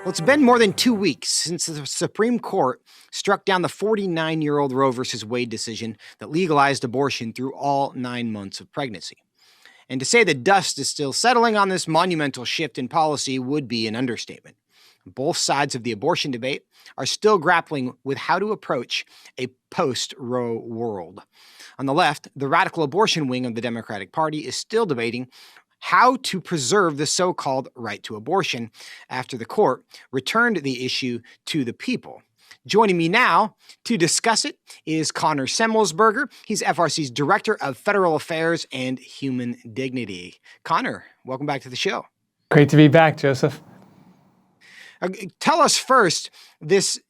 Well, it's been more than 2 weeks since the Supreme Court struck down the 49-year-old Roe v. Wade decision that legalized abortion through all 9 months of pregnancy. And to say the dust is still settling on this monumental shift in policy would be an understatement. Both sides of the abortion debate are still grappling with how to approach a post-Roe world. On the left, the radical abortion wing of the Democratic Party is still debating how to preserve the so-called right to abortion after the court returned the issue to the people. Joining me now to discuss it is Connor Semelsberger. He's FRC's Director of Federal Affairs and Human Dignity. Connor, welcome back to the show. Great to be back, Joseph. Tell us first, this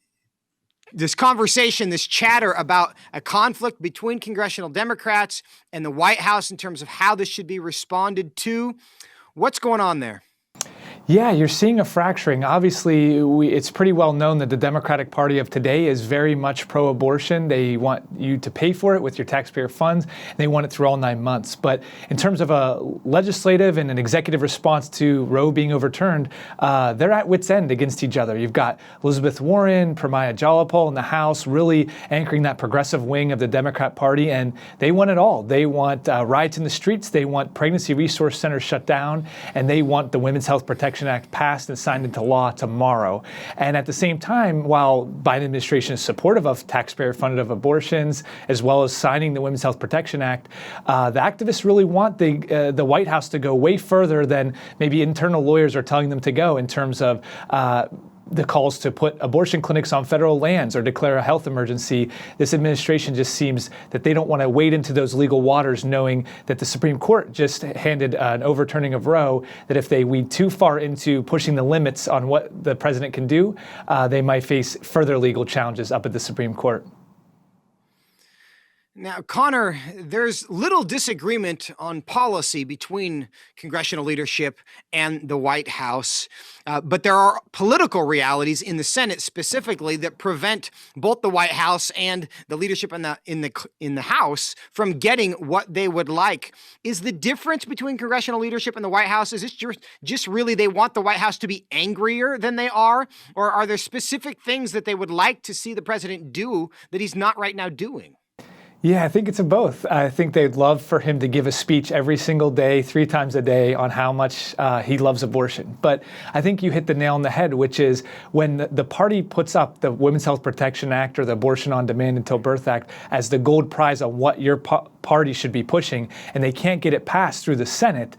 conversation, this chatter about a conflict between congressional Democrats and the White House in terms of how this should be responded to. What's going on there? Yeah, you're seeing a fracturing. Obviously, it's pretty well known that the Democratic Party of today is very much pro-abortion. They want you to pay for it with your taxpayer funds, and they want it through all 9 months. But in terms of a legislative and an executive response to Roe being overturned, they're at wit's end against each other. You've got Elizabeth Warren, Pramila Jayapal in the House, really anchoring that progressive wing of the Democrat Party, and they want it all. They want riots in the streets, they want pregnancy resource centers shut down, and they want the Women's Health Protection Act passed and signed into law tomorrow. And at the same time, while Biden administration is supportive of taxpayer-funded abortions, as well as signing the Women's Health Protection Act, the activists really want the White House to go way further than maybe internal lawyers are telling them to go in terms of the calls to put abortion clinics on federal lands or declare a health emergency. This administration just seems that they don't want to wade into those legal waters, knowing that the Supreme Court just handed an overturning of Roe, that if they weed too far into pushing the limits on what the president can do, they might face further legal challenges up at the Supreme Court. Now, Connor, there's little disagreement on policy between congressional leadership and the White House, but there are political realities in the Senate specifically that prevent both the White House and the leadership in the House from getting what they would like. Is the difference between congressional leadership and the White House, is this just really they want the White House to be angrier than they are, or are there specific things that they would like to see the president do that he's not right now doing? Yeah, I think it's a both. I think they'd love for him to give a speech every single day, 3 times a day, on how much he loves abortion. But I think you hit the nail on the head, which is when the party puts up the Women's Health Protection Act or the Abortion on Demand Until Birth Act as the gold prize on what your party should be pushing, and they can't get it passed through the Senate,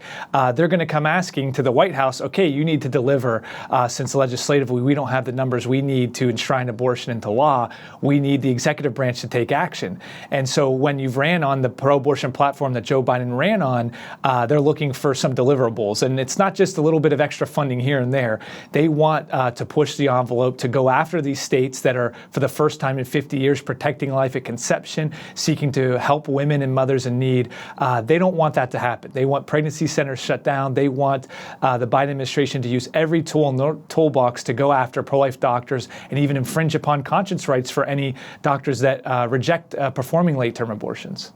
they're going to come asking to the White House, okay, you need to deliver, since legislatively we don't have the numbers we need to enshrine abortion into law. We need the executive branch to take action. And so when you've ran on the pro-abortion platform that Joe Biden ran on, they're looking for some deliverables. And it's not just a little bit of extra funding here and there. They want to push the envelope to go after these states that are, for the first time in 50 years, protecting life at conception, seeking to help women and mothers in need. They don't want that to happen. They want pregnancy centers shut down. They want the Biden administration to use every tool in the toolbox to go after pro-life doctors and even infringe upon conscience rights for any doctors that reject performing late-term abortions.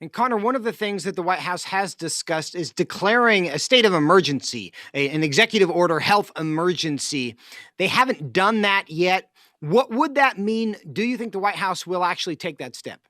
And Connor, one of the things that the White House has discussed is declaring a state of emergency, an executive order health emergency. They haven't done that yet. What would that mean? Do you think the White House will actually take that step?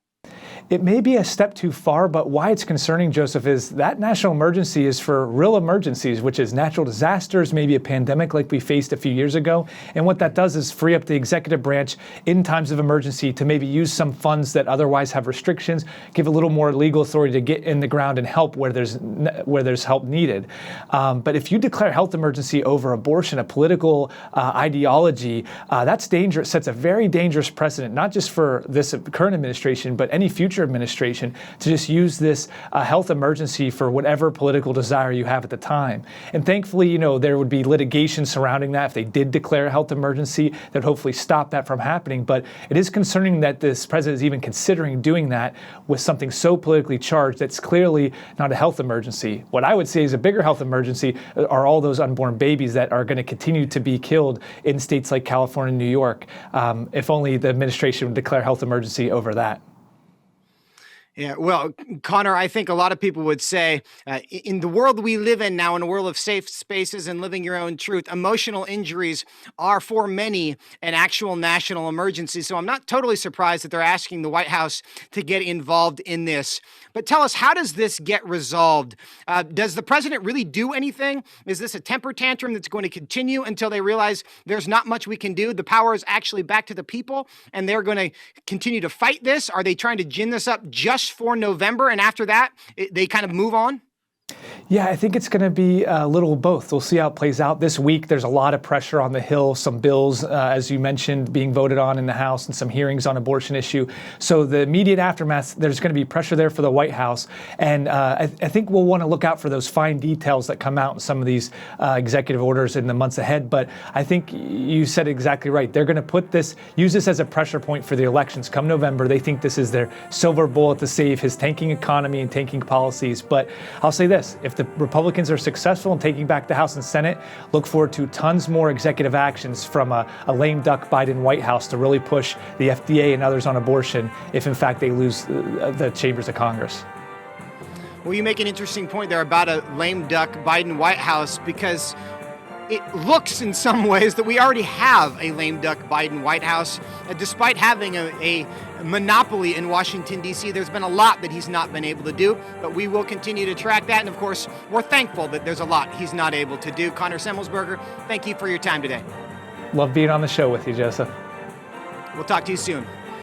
It may be a step too far, but why it's concerning, Joseph, is that national emergency is for real emergencies, which is natural disasters, maybe a pandemic like we faced a few years ago. And what that does is free up the executive branch in times of emergency to maybe use some funds that otherwise have restrictions, give a little more legal authority to get in the ground and help where there's help needed. But if you declare health emergency over abortion, a political ideology, that's dangerous, sets a very dangerous precedent, not just for this current administration, but any future administration, to just use this health emergency for whatever political desire you have at the time. And thankfully, there would be litigation surrounding that if they did declare a health emergency that would hopefully stop that from happening. But it is concerning that this president is even considering doing that with something so politically charged that's clearly not a health emergency. What I would say is a bigger health emergency are all those unborn babies that are going to continue to be killed in states like California and New York, if only the administration would declare health emergency over that. Yeah, well, Connor, I think a lot of people would say in the world we live in now, in a world of safe spaces and living your own truth, emotional injuries are for many an actual national emergency. So I'm not totally surprised that they're asking the White House to get involved in this. But tell us, how does this get resolved? Does the president really do anything? Is this a temper tantrum that's going to continue until they realize there's not much we can do? The power is actually back to the people, and they're going to continue to fight this? Are they trying to gin this up just for November, and after that, they kind of move on? Yeah, I think it's going to be a little of both. We'll see how it plays out this week. There's a lot of pressure on the Hill, some bills, as you mentioned, being voted on in the House and some hearings on abortion issue. So the immediate aftermath, there's going to be pressure there for the White House. And I think we'll want to look out for those fine details that come out in some of these executive orders in the months ahead. But I think you said exactly right. They're going to use this as a pressure point for the elections come November. They think this is their silver bullet to save his tanking economy and tanking policies. But I'll say this, if the Republicans are successful in taking back the House and Senate, look forward to tons more executive actions from a lame duck Biden White House to really push the FDA and others on abortion if, in fact, they lose the chambers of Congress. Well, you make an interesting point there about a lame duck Biden White House, because it looks in some ways that we already have a lame duck Biden White House. Despite having a monopoly in Washington, D.C., there's been a lot that he's not been able to do, but we will continue to track that. And of course, we're thankful that there's a lot he's not able to do. Connor Semelsberger, thank you for your time today. Love being on the show with you, Joseph. We'll talk to you soon.